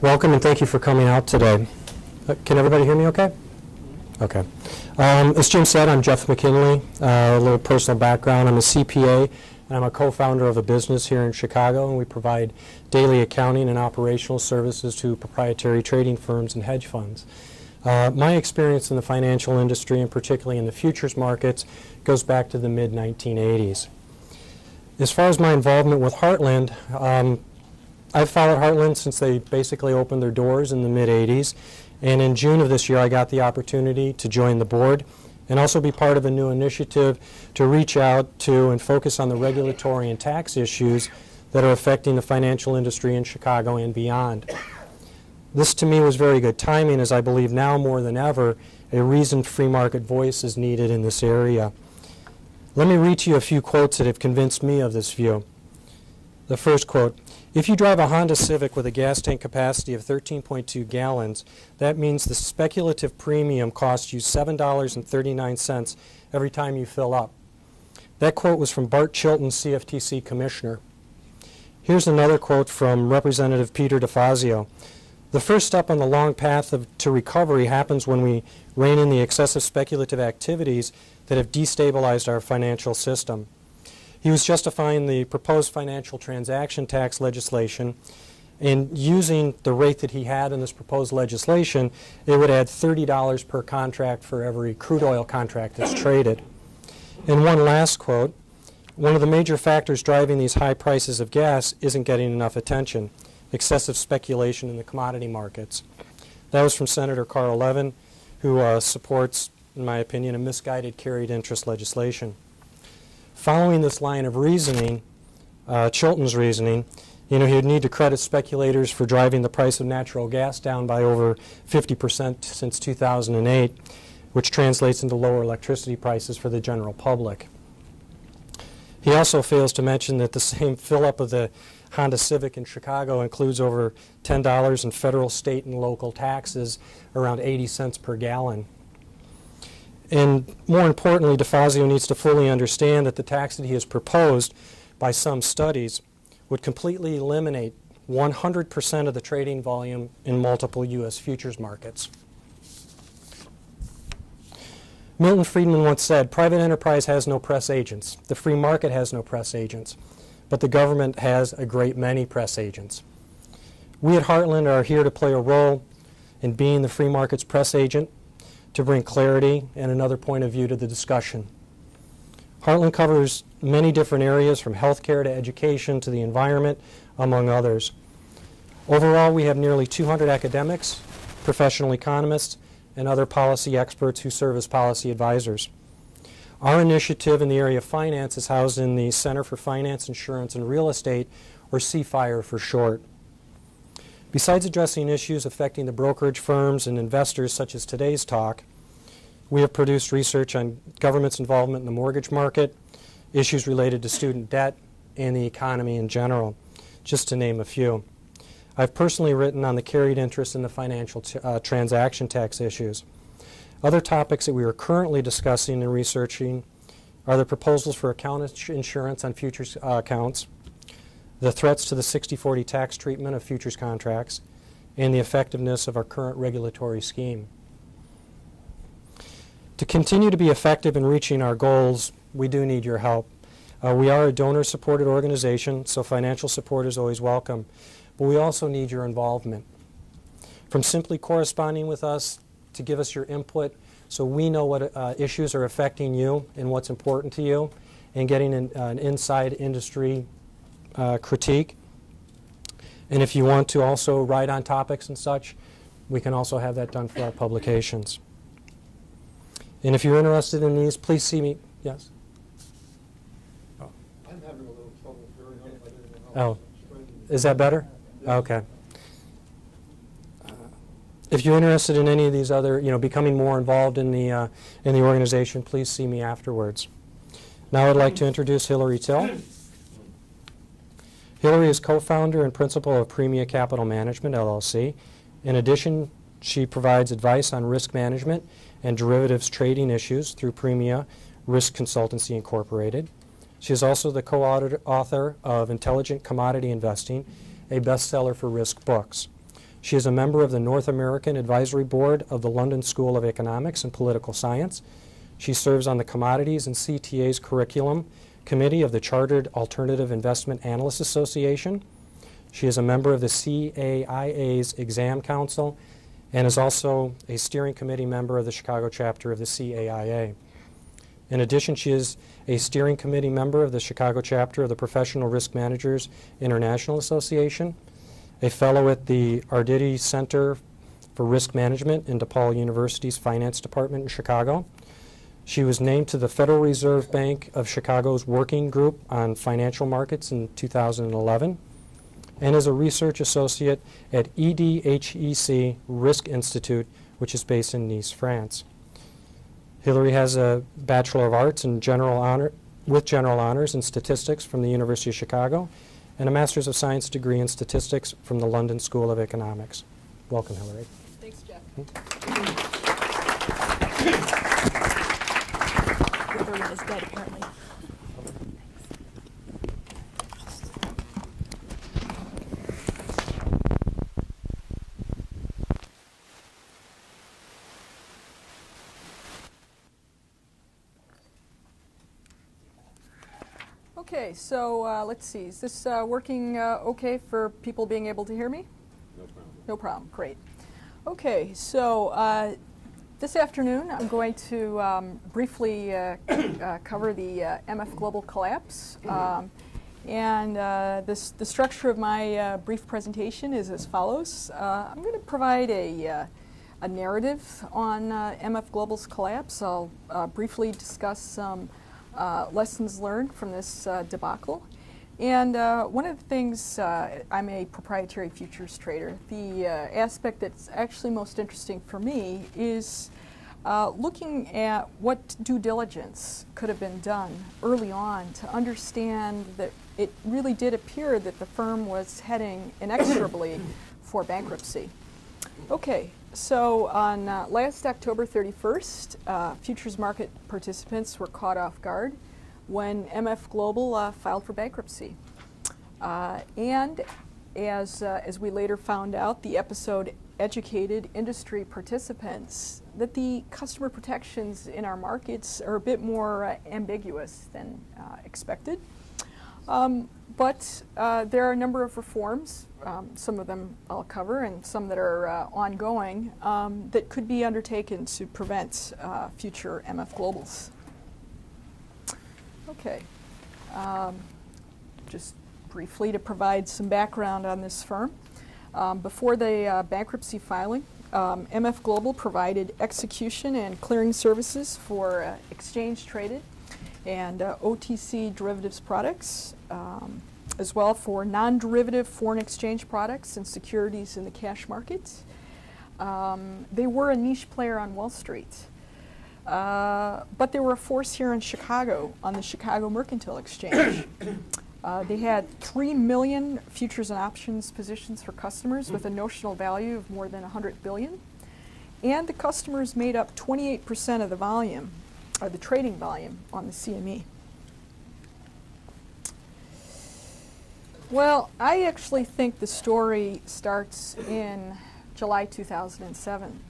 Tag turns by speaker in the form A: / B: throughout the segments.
A: Welcome and thank you for coming out today. Can everybody hear me okay? Okay. As Jim said, I'm Jeff McKinley. A little personal background. I'm a CPA and I'm a co-founder of a business here in Chicago, and we provide daily accounting and operational services to proprietary trading firms and hedge funds. My experience in the financial industry, and particularly in the futures markets, goes back to the mid-1980s. As far as my involvement with Heartland, I've followed Heartland since they basically opened their doors in the mid-80s, and in June of this year I got the opportunity to join the board and also be part of a new initiative to reach out to and focus on the regulatory and tax issues that are affecting the financial industry in Chicago and beyond. This to me was very good timing, as I believe now more than ever a reasoned free market voice is needed in this area. Let me read to you a few quotes that have convinced me of this view. The first quote: "If you drive a Honda Civic with a gas tank capacity of 13.2 gallons, that means the speculative premium costs you $7.39 every time you fill up." That quote was from Bart Chilton, CFTC Commissioner. Here's another quote from Representative Peter DeFazio. "The first step on the long path to recovery happens when we rein in the excessive speculative activities that have destabilized our financial system." He was justifying the proposed financial transaction tax legislation, and using the rate that he had in this proposed legislation, it would add $30 per contract for every crude oil contract that's traded. And one last quote: "One of the major factors driving these high prices of gas isn't getting enough attention: excessive speculation in the commodity markets." That was from Senator Carl Levin, who supports, in my opinion, a misguided carried interest legislation. Following this line of reasoning, Chilton's reasoning, he would need to credit speculators for driving the price of natural gas down by over 50% since 2008, which translates into lower electricity prices for the general public. He also fails to mention that the same fill-up of the Honda Civic in Chicago includes over $10 in federal, state, and local taxes, around 80 cents per gallon. And more importantly, DeFazio needs to fully understand that the tax that he has proposed, by some studies, would completely eliminate 100% of the trading volume in multiple U.S. futures markets. Milton Friedman once said, "Private enterprise has no press agents. The free market has no press agents. But the government has a great many press agents." We at Heartland are here to play a role in being the free market's press agent, to bring clarity and another point of view to the discussion. Heartland covers many different areas, from healthcare to education to the environment, among others. Overall, we have nearly 200 academics, professional economists, and other policy experts who serve as policy advisors. Our initiative in the area of finance is housed in the Center for Finance, Insurance, and Real Estate, or CFIRE for short. Besides addressing issues affecting the brokerage firms and investors, such as today's talk, we have produced research on government's involvement in the mortgage market, issues related to student debt, and the economy in general, just to name a few. I've personally written on the carried interest in the financial transaction tax issues. Other topics that we are currently discussing and researching are the proposals for account insurance on futures accounts, the threats to the 60/40 tax treatment of futures contracts, and the effectiveness of our current regulatory scheme. To continue to be effective in reaching our goals, we do need your help. We are a donor-supported organization, so financial support is always welcome, but we also need your involvement. From simply corresponding with us to give us your input so we know what issues are affecting you and what's important to you, and getting an inside industry critique. And if you want to also write on topics and such, we can also have that done for our publications. And if you're interested in these, please see me. Yes?
B: I'm having a little trouble hearing up. I didn't know.
A: Oh, is that better? Okay. If you're interested in any of these other, becoming more involved in the organization, please see me afterwards. Now I'd like to introduce Hilary Till. Hilary is co-founder and principal of Premia Capital Management, LLC. In addition, she provides advice on risk management and derivatives trading issues through Premia Risk Consultancy Incorporated. She is also the co-author of Intelligent Commodity Investing, a bestseller for risk books. She is a member of the North American Advisory Board of the London School of Economics and Political Science. She serves on the Commodities and CTA's Curriculum Committee of the Chartered Alternative Investment Analysts Association. She is a member of the CAIA's Exam Council and is also a steering committee member of the Chicago chapter of the CAIA. In addition, she is a steering committee member of the Chicago chapter of the Professional Risk Managers International Association, a fellow at the Arditi Center for Risk Management in DePaul University's Finance Department in Chicago. She was named to the Federal Reserve Bank of Chicago's Working Group on Financial Markets in 2011, and is a research associate at EDHEC Risk Institute, which is based in Nice, France. Hilary has a Bachelor of Arts in General Honors in Statistics from the University of Chicago, and a Master's of Science degree in Statistics from the London School of Economics. Welcome, Hilary.
C: Thanks, Jeff. Everyone is dead, apparently. Okay, so let's see. Is this working okay for people being able to hear me?
B: No problem.
C: No problem. Great. Okay, so this afternoon I'm going to briefly cover the MF Global collapse. And the structure of my brief presentation is as follows. I'm going to provide a narrative on MF Global's collapse. I'll briefly discuss some lessons learned from this debacle. And one of the things, I'm a proprietary futures trader. The aspect that's actually most interesting for me is looking at what due diligence could have been done early on to understand that it really did appear that the firm was heading inexorably for bankruptcy. Okay, so on last October 31st, futures market participants were caught off guard when MF Global filed for bankruptcy. And as we later found out, the episode educated industry participants that the customer protections in our markets are a bit more ambiguous than expected. But there are a number of reforms, some of them I'll cover, and some that are ongoing, that could be undertaken to prevent future MF Globals. Okay, just briefly to provide some background on this firm. Before the bankruptcy filing, MF Global provided execution and clearing services for exchange-traded and OTC derivatives products, as well for non-derivative foreign exchange products and securities in the cash market. They were a niche player on Wall Street, but they were a force here in Chicago on the Chicago Mercantile Exchange. They had 3 million futures and options positions for customers with a notional value of more than 100 billion. And the customers made up 28% of the volume, or the trading volume on the CME. Well, I actually think the story starts in July 2007.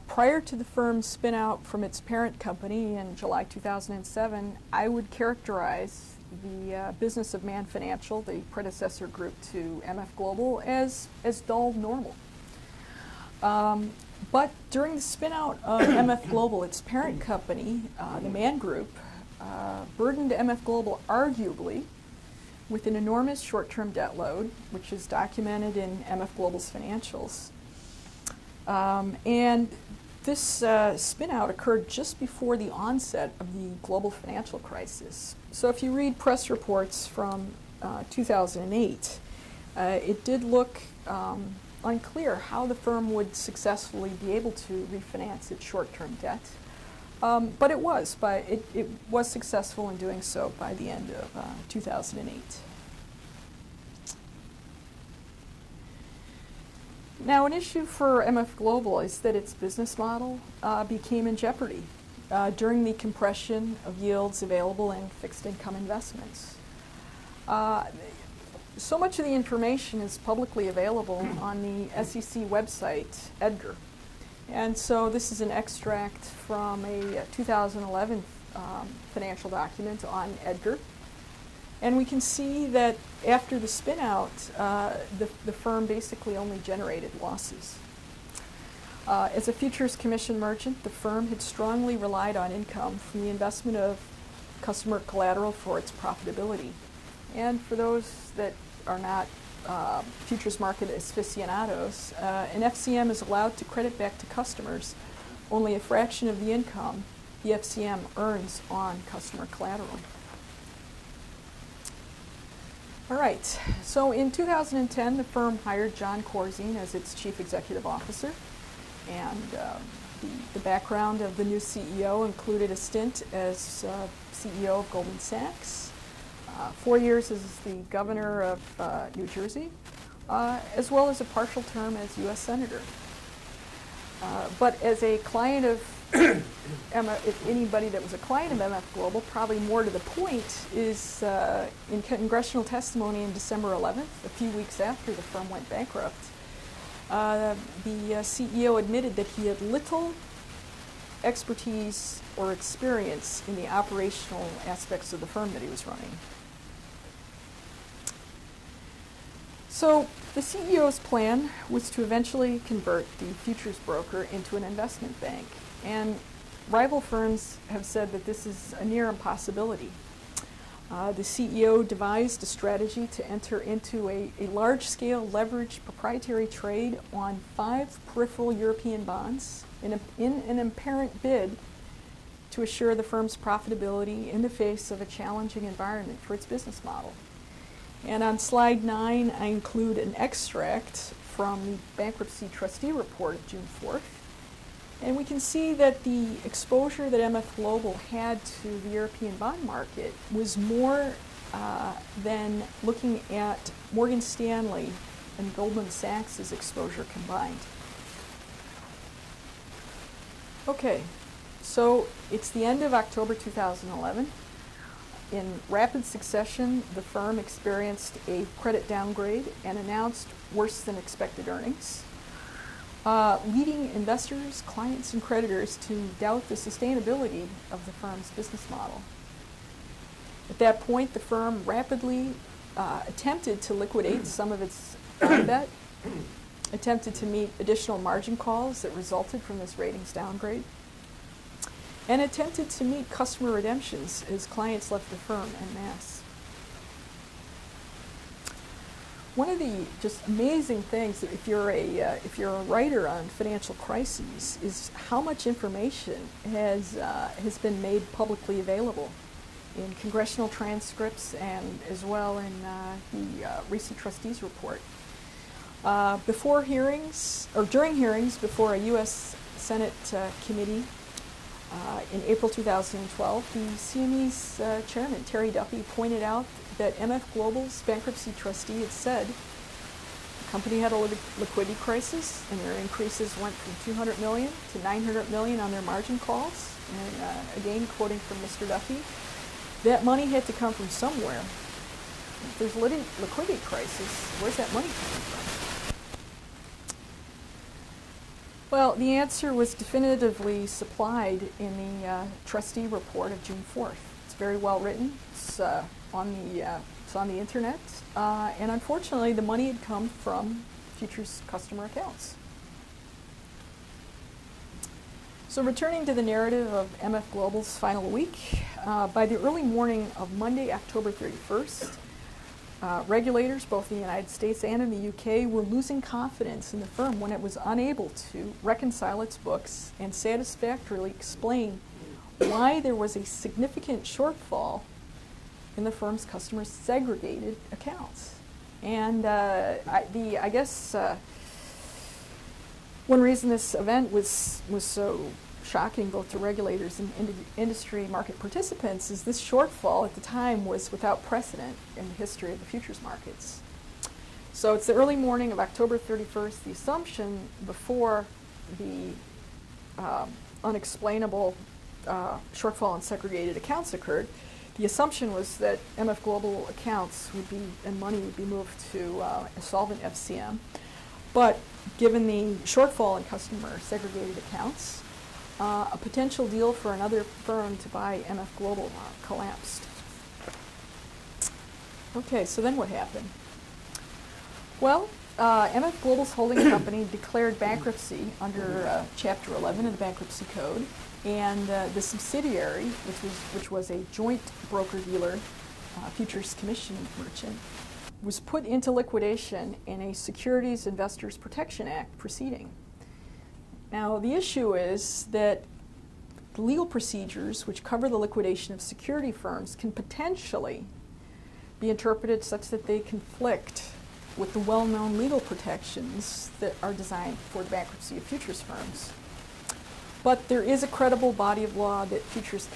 C: Prior to the firm's spin out from its parent company in July 2007, I would characterize the business of Man Financial, the predecessor group to MF Global, as dull normal. But during the spin out of MF Global, its parent company, the Man Group, burdened MF Global arguably with an enormous short-term debt load, which is documented in MF Global's financials. And this spin-out occurred just before the onset of the global financial crisis. So if you read press reports from 2008, it did look unclear how the firm would successfully be able to refinance its short-term debt. But it was successful in doing so by the end of 2008. Now, an issue for MF Global is that its business model became in jeopardy during the compression of yields available in fixed income investments. so much of the information is publicly available on the SEC website, EDGAR. And so this is an extract from a 2011 financial document on EDGAR. And we can see that after the spin out, the firm basically only generated losses. As a futures commission merchant, the firm had strongly relied on income from the investment of customer collateral for its profitability. And for those that are not futures market aficionados, an FCM is allowed to credit back to customers only a fraction of the income the FCM earns on customer collateral. All right, so in 2010, the firm hired John Corzine as its chief executive officer. And the background of the new CEO included a stint as CEO of Goldman Sachs, 4 years as the governor of New Jersey, as well as a partial term as U.S. Senator. But as a client of if anybody that was a client of MF Global, probably more to the point, is in congressional testimony in December 11th, a few weeks after the firm went bankrupt, the CEO admitted that he had little expertise or experience in the operational aspects of the firm that he was running. So the CEO's plan was to eventually convert the futures broker into an investment bank. And rival firms have said that this is a near impossibility. The CEO devised a strategy to enter into a large-scale leveraged proprietary trade on 5 peripheral European bonds in an apparent bid to assure the firm's profitability in the face of a challenging environment for its business model. And on slide 9, I include an extract from the bankruptcy trustee report of June 4th. And we can see that the exposure that MF Global had to the European bond market was more than looking at Morgan Stanley and Goldman Sachs' exposure combined. Okay, so it's the end of October 2011. In rapid succession, the firm experienced a credit downgrade and announced worse than expected earnings, leading investors, clients, and creditors to doubt the sustainability of the firm's business model. At that point, the firm rapidly attempted to liquidate some of its bond debt, attempted to meet additional margin calls that resulted from this ratings downgrade, and attempted to meet customer redemptions as clients left the firm en masse. One of the just amazing things, if you're a writer on financial crises, is how much information has been made publicly available in congressional transcripts and as well in the recent trustees report. Before hearings, or during hearings before a U.S. Senate committee in April 2012, the CME's chairman, Terry Duffy, pointed out that MF Global's bankruptcy trustee had said the company had a liquidity crisis and their increases went from $200 million to $900 million on their margin calls. And again, quoting from Mr. Duffy, that money had to come from somewhere. If there's a liquidity crisis, where's that money coming from? Well, the answer was definitively supplied in the trustee report of June 4th. It's very well written. It's on the internet. And unfortunately, the money had come from futures customer accounts. So returning to the narrative of MF Global's final week, by the early morning of Monday, October 31st, regulators, both in the United States and in the UK, were losing confidence in the firm when it was unable to reconcile its books and satisfactorily explain why there was a significant shortfall in the firm's customer segregated accounts. And I guess one reason this event was so shocking both to regulators and industry market participants is this shortfall at the time was without precedent in the history of the futures markets. So it's the early morning of October 31st. The assumption before the unexplainable shortfall in segregated accounts occurred, The assumption was that MF Global accounts would be, and money would be moved to a solvent FCM. But given the shortfall in customer segregated accounts, a potential deal for another firm to buy MF Global collapsed. Okay, so then what happened? Well, MF Global's holding company declared bankruptcy under Chapter 11 of the Bankruptcy Code, and the subsidiary, which was a joint broker-dealer, futures commission merchant, was put into liquidation in a Securities Investors Protection Act proceeding. Now, the issue is that the legal procedures which cover the liquidation of security firms can potentially be interpreted such that they conflict with the well-known legal protections that are designed for the bankruptcy of futures firms. But there is a credible body of law that futures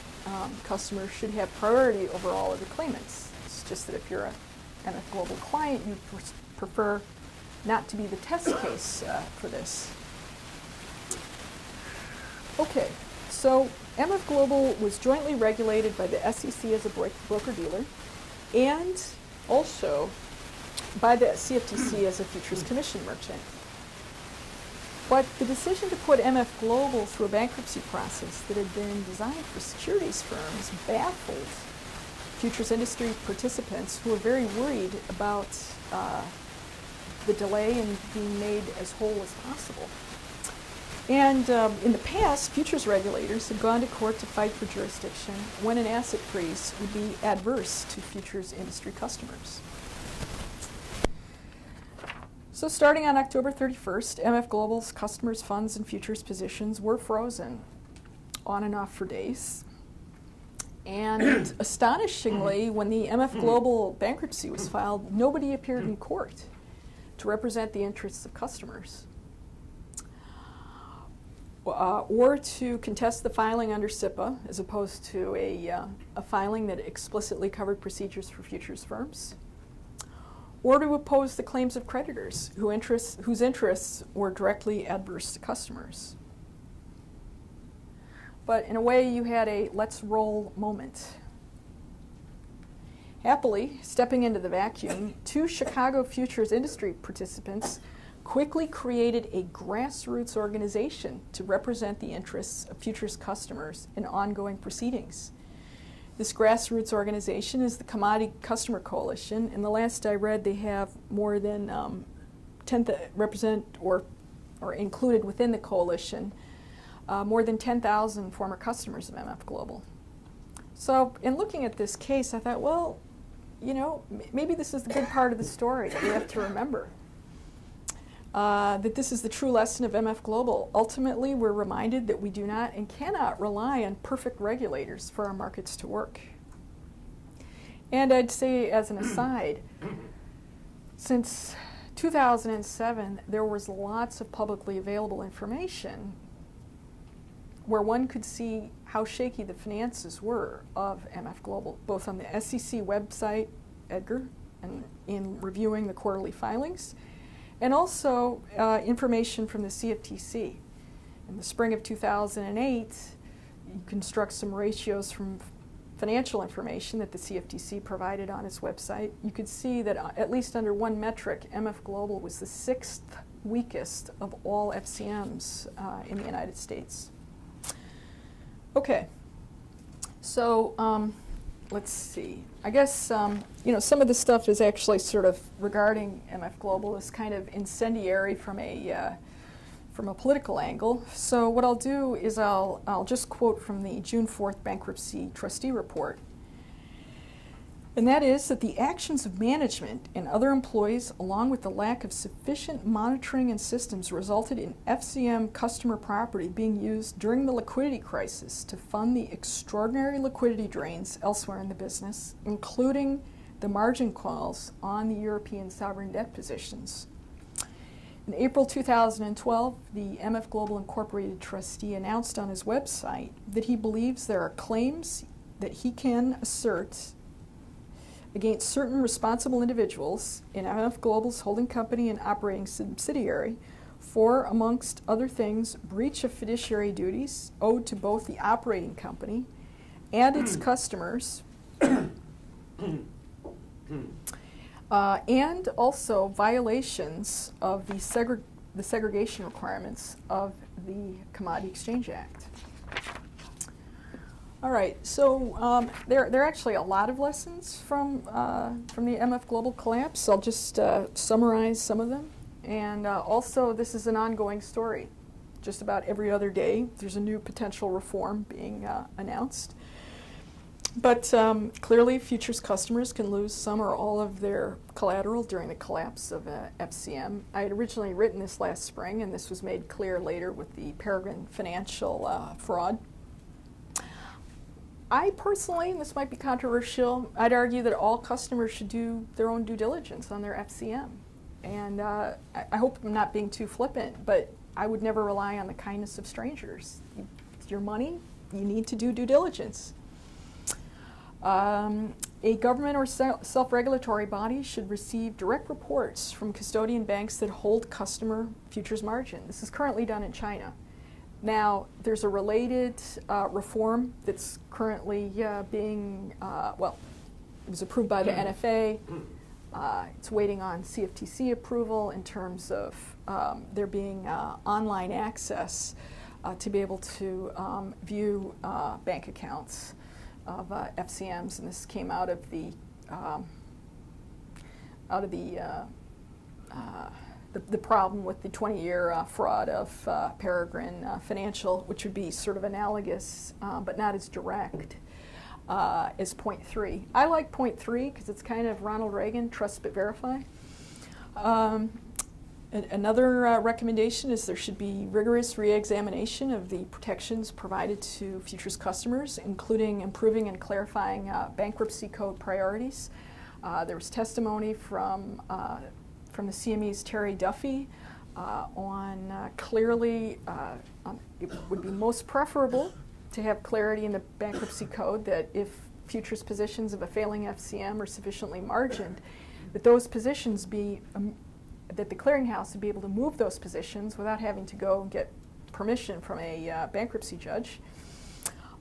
C: customers should have priority over all other claimants. It's just that if you're a MF Global client, you prefer not to be the test case for this. Okay, so MF Global was jointly regulated by the SEC as a broker-dealer and also by the CFTC as a futures commission merchant. But the decision to put MF Global through a bankruptcy process that had been designed for securities firms baffled futures industry participants who were very worried about the delay in being made as whole as possible. And in the past, futures regulators had gone to court to fight for jurisdiction when an asset freeze would be adverse to futures industry customers. So starting on October 31st, MF Global's customers' funds and futures positions were frozen on and off for days. And astonishingly, when the MF Global bankruptcy was filed, nobody appeared in court to represent the interests of customers or to contest the filing under SIPA as opposed to a filing that explicitly covered procedures for futures firms, or to oppose the claims of creditors whose interests were directly adverse to customers. But in a way, you had a let's roll moment. Happily, stepping into the vacuum, two Chicago futures industry participants quickly created a grassroots organization to represent the interests of futures customers in ongoing proceedings. This grassroots organization is the Commodity Customer Coalition, and the last I read, they have more than represent or included within the coalition more than 10,000 former customers of MF Global. So in looking at this case, I thought, well, you know, maybe this is the good part of the story that we have to remember. That this is the true lesson of MF Global. Ultimately, we're reminded that we do not and cannot rely on perfect regulators for our markets to work. And I'd say, as an aside, since 2007, there was lots of publicly available information where one could see how shaky the finances were of MF Global, both on the SEC website, Edgar, and in reviewing the quarterly filings, and also information from the CFTC. In the spring of 2008, you construct some ratios from financial information that the CFTC provided on its website. You could see that at least under one metric, MF Global was the 6th weakest of all FCMs in the United States. Okay, so let's see. I guess you know, some of the stuff is actually sort of regarding MF Global is kind of incendiary from a political angle. So what I'll do is I'll just quote from the June 4th bankruptcy trustee report. And that is that the actions of management and other employees, along with the lack of sufficient monitoring and systems, resulted in FCM customer property being used during the liquidity crisis to fund the extraordinary liquidity drains elsewhere in the business, including the margin calls on the European sovereign debt positions. In April 2012, the MF Global Incorporated trustee announced on his website that he believes there are claims that he can assert against certain responsible individuals in MF Global's holding company and operating subsidiary for, amongst other things, breach of fiduciary duties owed to both the operating company and its customers And also violations of the segregation requirements of the Commodity Exchange Act. All right, so there are actually a lot of lessons from the MF Global collapse. I'll just summarize some of them. And also, this is an ongoing story. Just about every other day, there's a new potential reform being announced. But clearly, futures customers can lose some or all of their collateral during the collapse of FCM. I had originally written this last spring, and this was made clear later with the Peregrine financial fraud. I personally, and this might be controversial, I'd argue that all customers should do their own due diligence on their FCM. And I hope I'm not being too flippant, but I would never rely on the kindness of strangers. It's your money, you need to do due diligence. A government or self-regulatory body should receive direct reports from custodian banks that hold customer futures margin. This is currently done in China. Now, there's a related reform that's currently being, well, it was approved by the NFA. It's waiting on CFTC approval in terms of there being online access to be able to view bank accounts of FCMs, and this came out of the problem with the 20-year fraud of Peregrine Financial, which would be sort of analogous, but not as direct as point 3. I like point 3 because it's kind of Ronald Reagan, trust but verify. Another recommendation is there should be rigorous re-examination of the protections provided to futures customers, including improving and clarifying bankruptcy code priorities. There was testimony from the CME's Terry Duffy on clearly it would be most preferable to have clarity in the bankruptcy code that if futures positions of a failing FCM are sufficiently margined, that those positions be that the clearinghouse would be able to move those positions without having to go and get permission from a bankruptcy judge.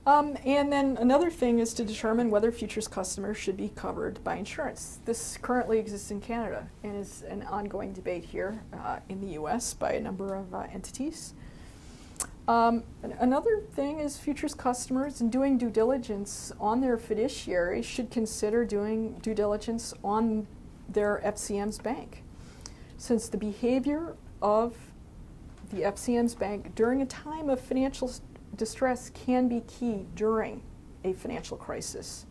C: And then another thing is to determine whether futures customers should be covered by insurance. This currently exists in Canada and is an ongoing debate here in the US by a number of entities. Another thing is futures customers in doing due diligence on their fiduciary should consider doing due diligence on their FCM's bank, since the behavior of the FCM's bank during a time of financial distress can be key during a financial crisis.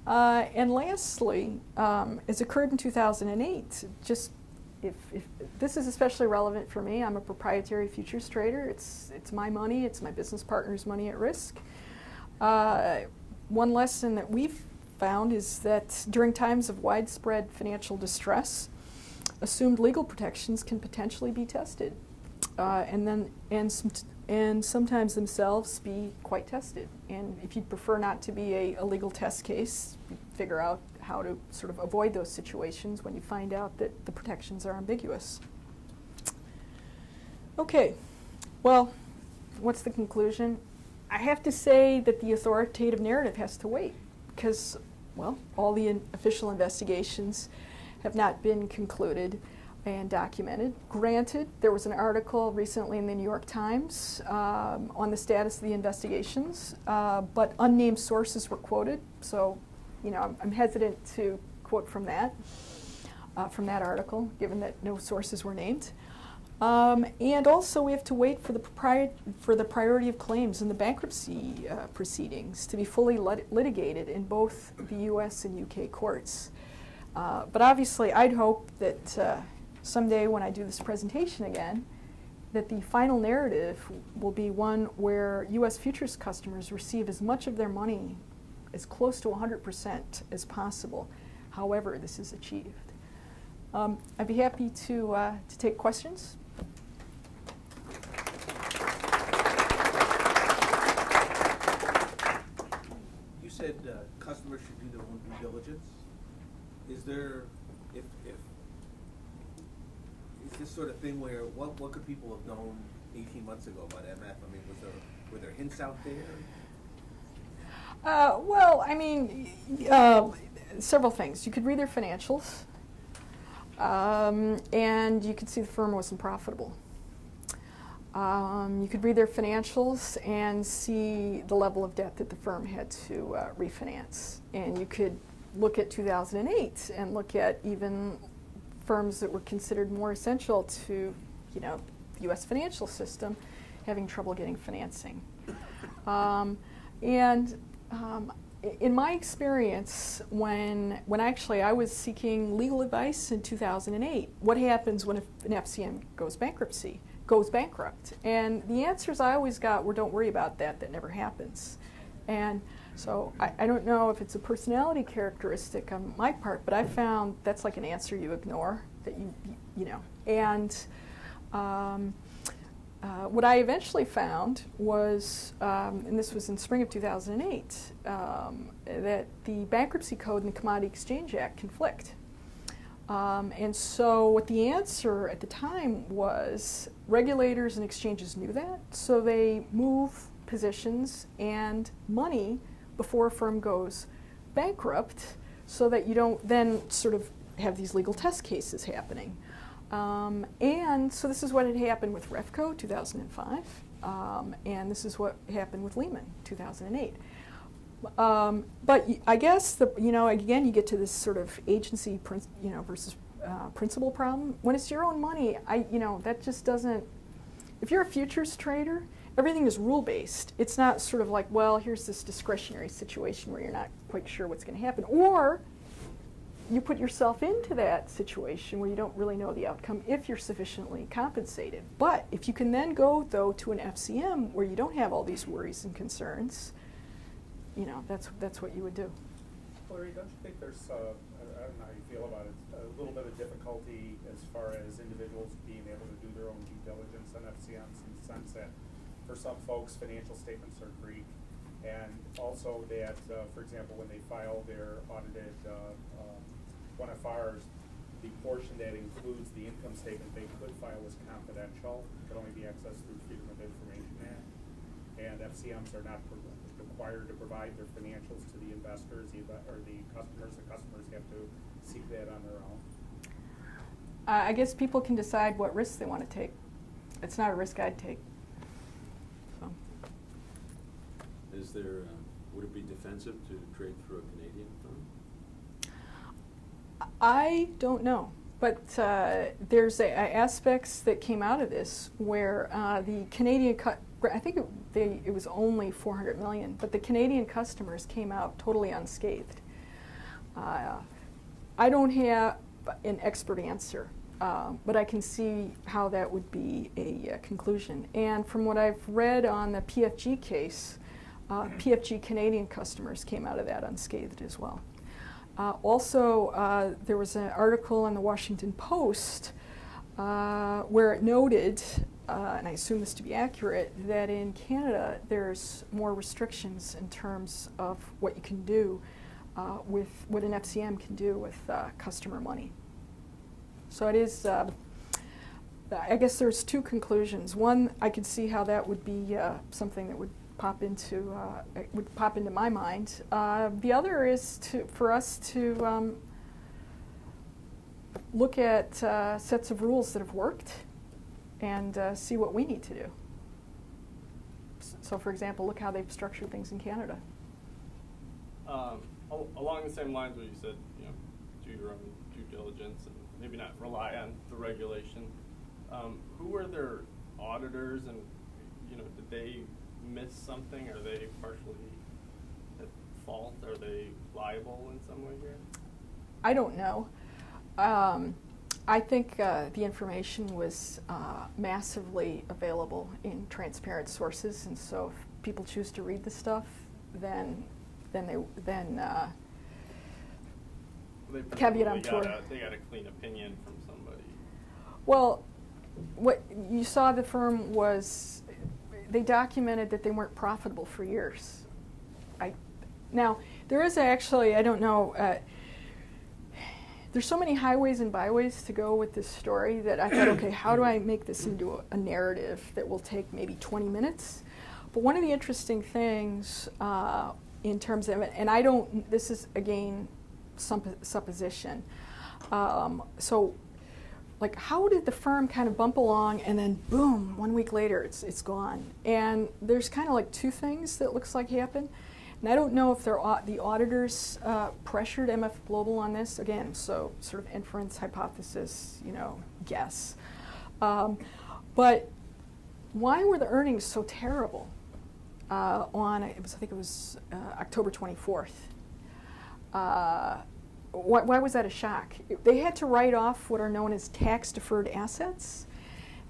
C: And lastly, as occurred in 2008, just if this is especially relevant for me, I'm a proprietary futures trader. It's my money, it's my business partner's money at risk. One lesson that we've found is that during times of widespread financial distress, assumed legal protections can potentially be tested, and sometimes themselves be quite tested. And if you'd prefer not to be a legal test case, you figure out how to sort of avoid those situations when you find out that the protections are ambiguous. Okay, well, what's the conclusion? I have to say that the authoritative narrative has to wait because, well, all the official investigations have not been concluded and documented. Granted, there was an article recently in the New York Times on the status of the investigations, but unnamed sources were quoted, so you know, I'm hesitant to quote from that article, given that no sources were named. And also, we have to wait for the priority of claims in the bankruptcy proceedings to be fully litigated in both the U.S. and U.K. courts. But obviously, I'd hope that someday when I do this presentation again, that the final narrative will be one where U.S. futures customers receive as much of their money, as close to 100% as possible, however this is achieved. I'd be happy to take questions.
D: You said customers should do their own due diligence. Is there, is this sort of thing where, what could people have known 18 months ago about MF? I mean, were there hints out there?
C: Well, I mean, several things. You could read their financials, and you could see the firm wasn't profitable. You could read their financials and see the level of debt that the firm had to refinance. And you could look at 2008 and look at even firms that were considered more essential to, you know, the U.S. financial system having trouble getting financing. In my experience, when actually I was seeking legal advice in 2008, what happens when an FCM goes bankrupt? And the answers I always got were, don't worry about that, that never happens. And so I don't know if it's a personality characteristic on my part, but I found that's like an answer you ignore, that you know. And what I eventually found was, and this was in spring of 2008, that the Bankruptcy Code and the Commodity Exchange Act conflict. And so what the answer at the time was, regulators and exchanges knew that, so they move positions and money before a firm goes bankrupt, so that you don't then sort of have these legal test cases happening. And so this is what had happened with Refco 2005, and this is what happened with Lehman 2008. But I guess you know, again, you get to this sort of agency, versus principal problem. When it's your own money, you know, that just doesn't. If you're a futures trader, everything is rule-based. It's not sort of like, well, here's this discretionary situation where you're not quite sure what's going to happen, or you put yourself into that situation where you don't really know the outcome if you're sufficiently compensated. But if you can then go, though, to an FCM where you don't have all these worries and concerns, you know, that's what you would do.
E: Hilary, don't you think there's, I don't know how you feel about it, a little bit of difficulty as far as individuals being able to do their own due diligence on FCMs, in the sense that for some folks, financial statements are Greek, and also that, for example, when they file their audited 1FRs, the portion that includes the income statement they could file as confidential, could only be accessed through Freedom of Information Act, and FCMs are not required to provide their financials to the investors or the customers. The customers have to seek that on their own.
C: I guess people can decide what risks they want to take. It's not a risk I'd take. So.
F: Is there, would it be defensive to trade through a Canadian firm?
C: I don't know, but there's aspects that came out of this where the Canadian, I think it was only $400 million, but the Canadian customers came out totally unscathed. I don't have an expert answer, but I can see how that would be a conclusion. And from what I've read on the PFG case, PFG Canadian customers came out of that unscathed as well. Also, there was an article in the Washington Post where it noted, and I assume this to be accurate, that in Canada there's more restrictions in terms of what you can do with what an FCM can do with customer money. So it is, I guess there's two conclusions. One, I could see how that would be something that would pop into my mind. The other is for us to look at sets of rules that have worked and see what we need to do. So, for example, look how they've structured things in Canada.
G: Along the same lines where you said, you know, do your own due diligence and maybe not rely on the regulation. Who were their auditors, and you know, did they miss something? Are they partially at fault? Are they liable in some way here?
C: I don't know. I think the information was massively available in transparent sources, and so if people choose to read the stuff, then caveat emptor.
G: They got a clean opinion from somebody.
C: Well, what you saw, the firm was, they documented that they weren't profitable for years. Now, there is actually, I don't know, there's so many highways and byways to go with this story that I thought, okay, how do I make this into a narrative that will take maybe 20 minutes? But one of the interesting things in terms of it, and I don't, this is again supposition. So like, how did the firm kind of bump along and then boom, 1 week later it's gone? And there's kind of like two things that looks like happened. And I don't know if the auditors pressured MF Global on this. Again, so sort of inference, hypothesis, you know, guess. But why were the earnings so terrible on, I think it was October 24th? Why was that a shock? They had to write off what are known as tax-deferred assets.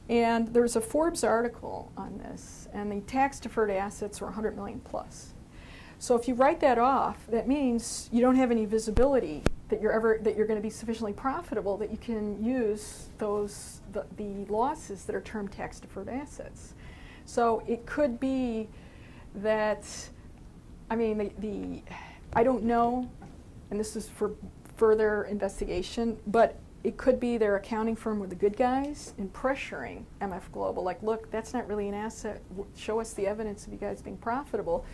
C: And there's a Forbes article on this, and the tax-deferred assets were 100 million plus. So if you write that off, that means you don't have any visibility that you're going to be sufficiently profitable that you can use those the losses that are termed tax-deferred assets. So it could be that, I mean, I don't know, and this is for further investigation, but it could be their accounting firm were the good guys in pressuring MF Global, like, look, that's not really an asset, show us the evidence of you guys being profitable,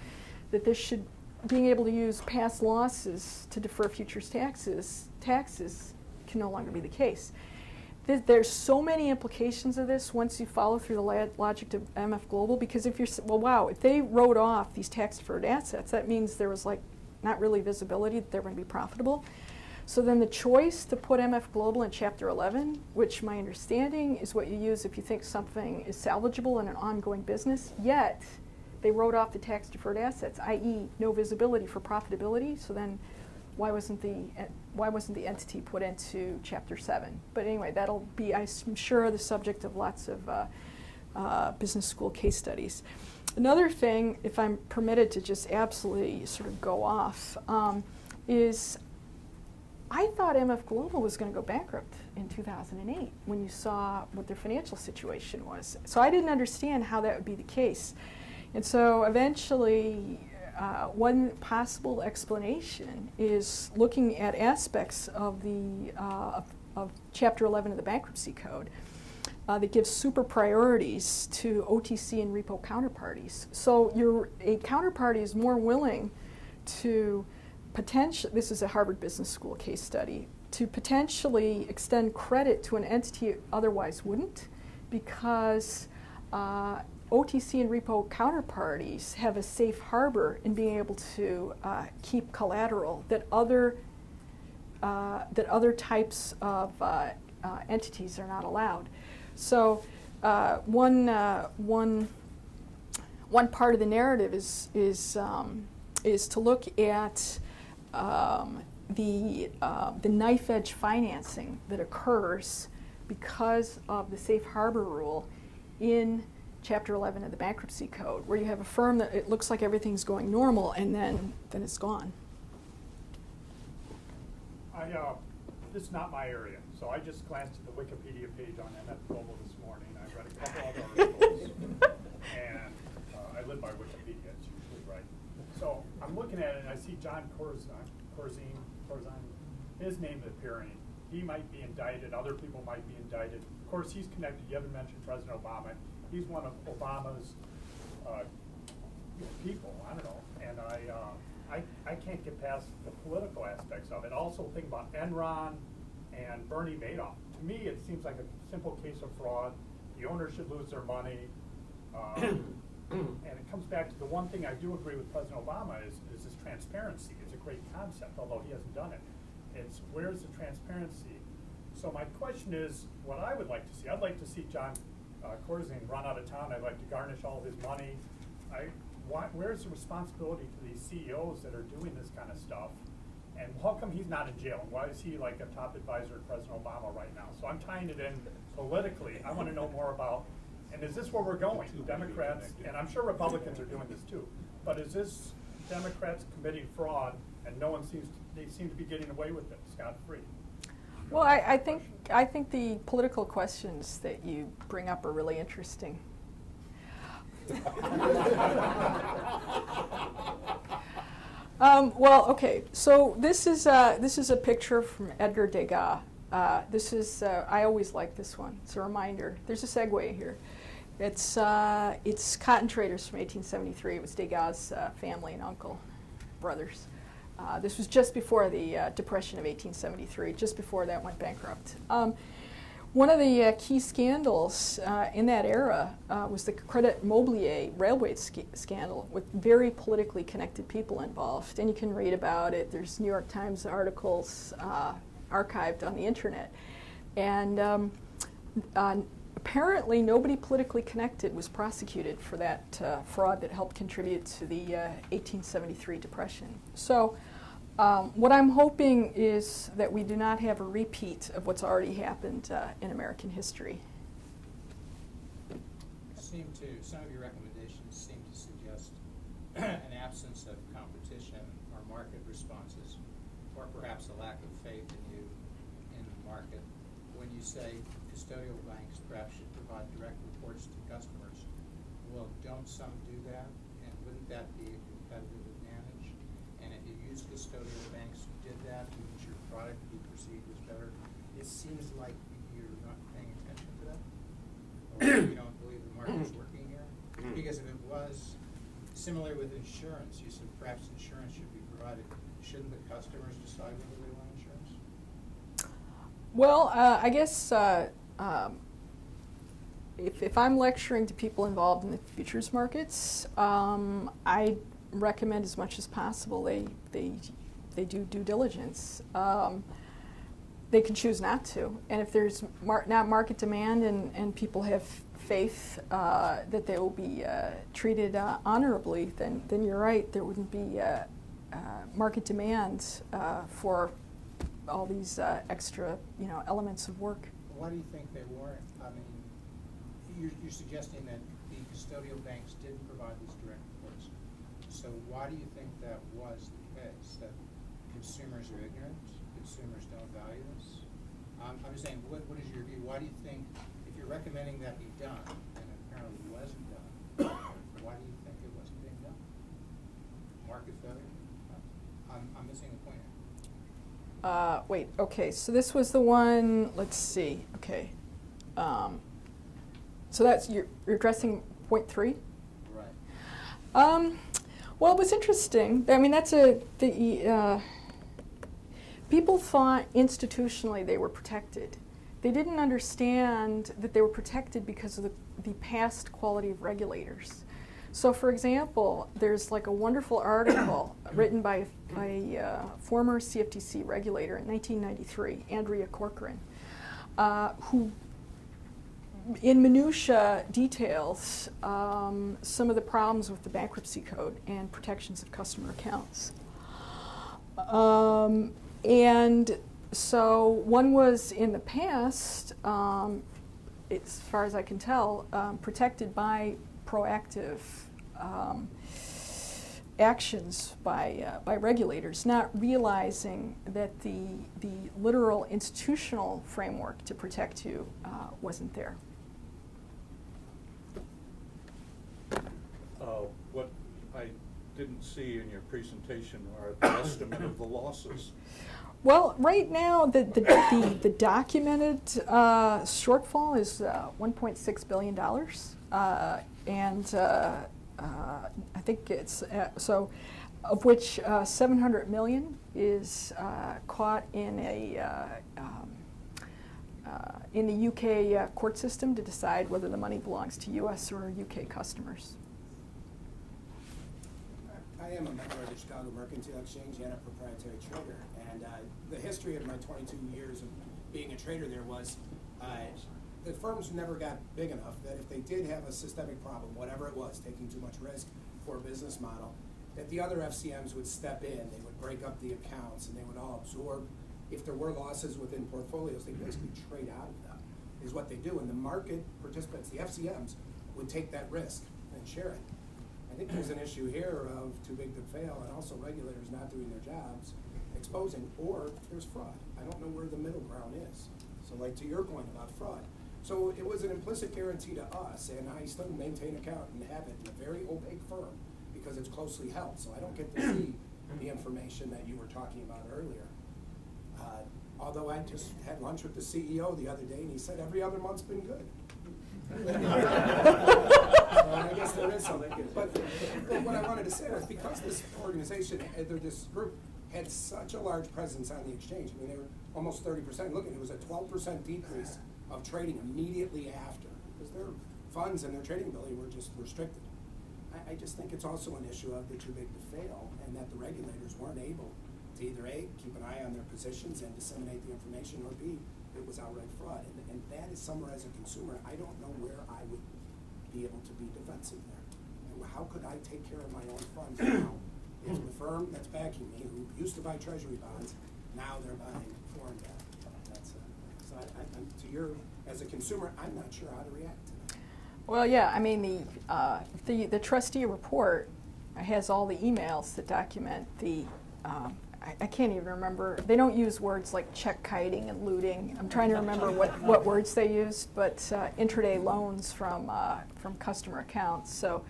C: that this should, being able to use past losses to defer future taxes can no longer be the case. There's so many implications of this once you follow through the logic of MF Global, because if you're, well, wow, if they wrote off these tax-deferred assets, that means there was like not really visibility that they're going to be profitable. So then the choice to put MF Global in Chapter 11, which my understanding is what you use if you think something is salvageable in an ongoing business, yet they wrote off the tax-deferred assets, i.e. no visibility for profitability, so then why wasn't the entity put into Chapter 7? But anyway, that'll be, I'm sure, the subject of lots of business school case studies. Another thing, if I'm permitted to just absolutely sort of go off, is I thought MF Global was going to go bankrupt in 2008 when you saw what their financial situation was. So I didn't understand how that would be the case. And so eventually, one possible explanation is looking at aspects of the of Chapter 11 of the Bankruptcy Code that gives super priorities to OTC and repo counterparties. So a counterparty is more willing to potentially, this is a Harvard Business School case study, to potentially extend credit to an entity it otherwise wouldn't, because OTC and repo counterparties have a safe harbor in being able to keep collateral that other types of entities are not allowed. So one part of the narrative is to look at the knife edge financing that occurs because of the safe harbor rule in Chapter 11 of the Bankruptcy Code, where you have a firm that it looks like everything's going normal and then it's gone.
E: This is not my area, so I just glanced at the Wikipedia page on MF Global this morning. I read a couple other articles, and I live by Wikipedia, it's usually right. So I'm looking at it and I see John Corzine, his name appearing. He might be indicted, other people might be indicted. Of course, he's connected, you haven't mentioned President Obama. He's one of Obama's people, I don't know, and I can't get past the political aspects of it. Also think about Enron and Bernie Madoff. To me, it seems like a simple case of fraud. The owners should lose their money. And it comes back to the one thing I do agree with President Obama is this transparency. It's a great concept, although he hasn't done it. It's where's the transparency? So my question is, what I would like to see, I'd like to see John Corzine run out of town. I'd like to garnish all his money. Where's the responsibility to these CEOs that are doing this kind of stuff? And how come he's not in jail? And why is he like a top advisor to President Obama right now? So I'm tying it in politically. I want to know more about, and is this where we're going? Democrats, and I'm sure Republicans are doing this too, but is this Democrats committing fraud and no one they seem to be getting away with it scot-free?
C: Well, I think the political questions that you bring up are really interesting. Well, okay. So this is a picture from Edgar Degas. This is I always like this one. It's a reminder. There's a segue here. It's Cotton Traders from 1873. It was Degas' family and uncle. Brothers. This was just before the Depression of 1873, just before that went bankrupt. One of the key scandals in that era was the Credit Mobilier railway scandal, with very politically connected people involved. And you can read about it. There's New York Times articles archived on the internet. And apparently nobody politically connected was prosecuted for that fraud that helped contribute to the 1873 Depression. So what I'm hoping is that we do not have a repeat of what's already happened in American history.
H: Some of your recommendations seem to suggest an absence of competition or market responses, or perhaps a lack of faith in you in the market. When you say custodial banks perhaps should provide direct reports to customers, well, don't some do that? And wouldn't that be a competitive advantage? And if you use custodial banks who did that, wouldn't your product be perceived as better? It seems like you're not paying attention to that, or you don't believe the market's working here. Because if it was, similar with insurance, you said perhaps insurance should be provided. Shouldn't the customers decide whether they want insurance?
C: Well, I guess if I'm lecturing to people involved in the futures markets, I recommend as much as possible they do due diligence. They can choose not to, and if there's not market demand and people have faith that they will be treated honorably, then you're right. There wouldn't be market demand for all these extra, elements of work.
H: Why do you think they weren't? I mean, you're suggesting that the custodial banks didn't provide these direct reports. So why do you think that was the case? That consumers are ignorant? Consumers don't value this? I'm just saying, what is your view? Why do you think, if you're recommending that be done, and apparently it wasn't done, why do you think it wasn't being done? Market failure? I'm missing the point here.
C: Wait, okay, so this was the one, let's see, okay. So that's, you're addressing point 3?
H: Right.
C: Well, it was interesting. I mean, people thought institutionally they were protected. They didn't understand that they were protected because of the past quality of regulators. So, for example, there's like a wonderful article written by a former CFTC regulator in 1993, Andrea Corcoran, who in minutia details some of the problems with the bankruptcy code and protections of customer accounts. And so one was in the past, as far as I can tell, protected by proactive actions by regulators, not realizing that the literal institutional framework to protect you wasn't there.
B: What I didn't see in your presentation are the estimate of the losses.
C: Well, right now the documented shortfall is $1.6 billion, and I think it's so, of which 700 million is caught in the UK court system to decide whether the money belongs to U.S. or UK customers.
I: I am a member of the Chicago Mercantile Exchange and a proprietary trader, and the history of my 22 years of being a trader there was the firms never got big enough that if they did have a systemic problem, whatever it was, taking too much risk for a business model, that the other FCMs would step in, they would break up the accounts, and they would all absorb. If there were losses within portfolios, they basically trade out of them, is what they do. And the market participants, the FCMs, would take that risk and share it. I think there's an issue here of too big to fail, and also regulators not doing their jobs, exposing, or there's fraud. I don't know where the middle ground is. So like to your point about fraud. So it was an implicit guarantee to us, and I still maintain an account and have it in a very opaque firm because it's closely held. So I don't get to see the information that you were talking about earlier. Although I just had lunch with the CEO the other day, and he said every other month's been good. I guess there is something. But what I wanted to say was because this organization, or this group, had such a large presence on the exchange. I mean, they were almost 30%. Look, it was a 12% decrease of trading immediately after, because their funds and their trading ability were just restricted. I just think it's also an issue of they're too big to fail, and that the regulators weren't able to either A, keep an eye on their positions and disseminate the information, or B, it was outright fraud. And that is somewhere as a consumer, I don't know where I would be able to be defensive there. And how could I take care of my own funds now if the firm that's backing me, who used to buy treasury bonds, now they're buying foreign debt? So as a consumer, I'm not sure how to react to that.
C: Well, yeah, I mean, the trustee report has all the emails that document the, I can't even remember, they don't use words like check kiting and looting. I'm trying to remember what words they use, but intraday loans from customer accounts. So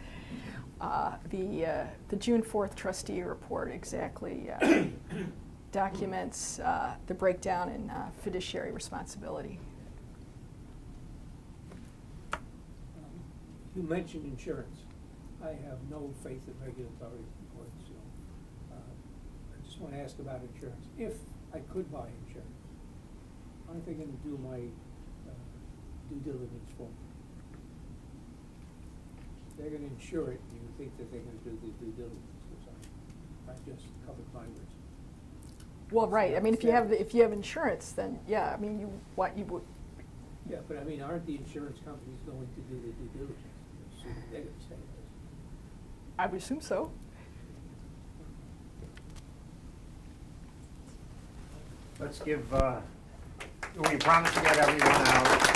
C: the June 4th trustee report exactly documents the breakdown in fiduciary responsibility.
J: You mentioned insurance. I have no faith in regulatory reports, so I just want to ask about insurance. If I could buy insurance, aren't they going to do my due diligence for me? They're going to insure it. Do you think that they're going to do the due diligence? Because I just covered my risk.
C: Well, right. I mean, if you have insurance, then yeah. I mean, you would.
J: Yeah, but I mean, aren't the insurance companies going to do the due diligence? They're going to stay with us.
C: I would assume so.
K: Let's give, we promised to get everyone out.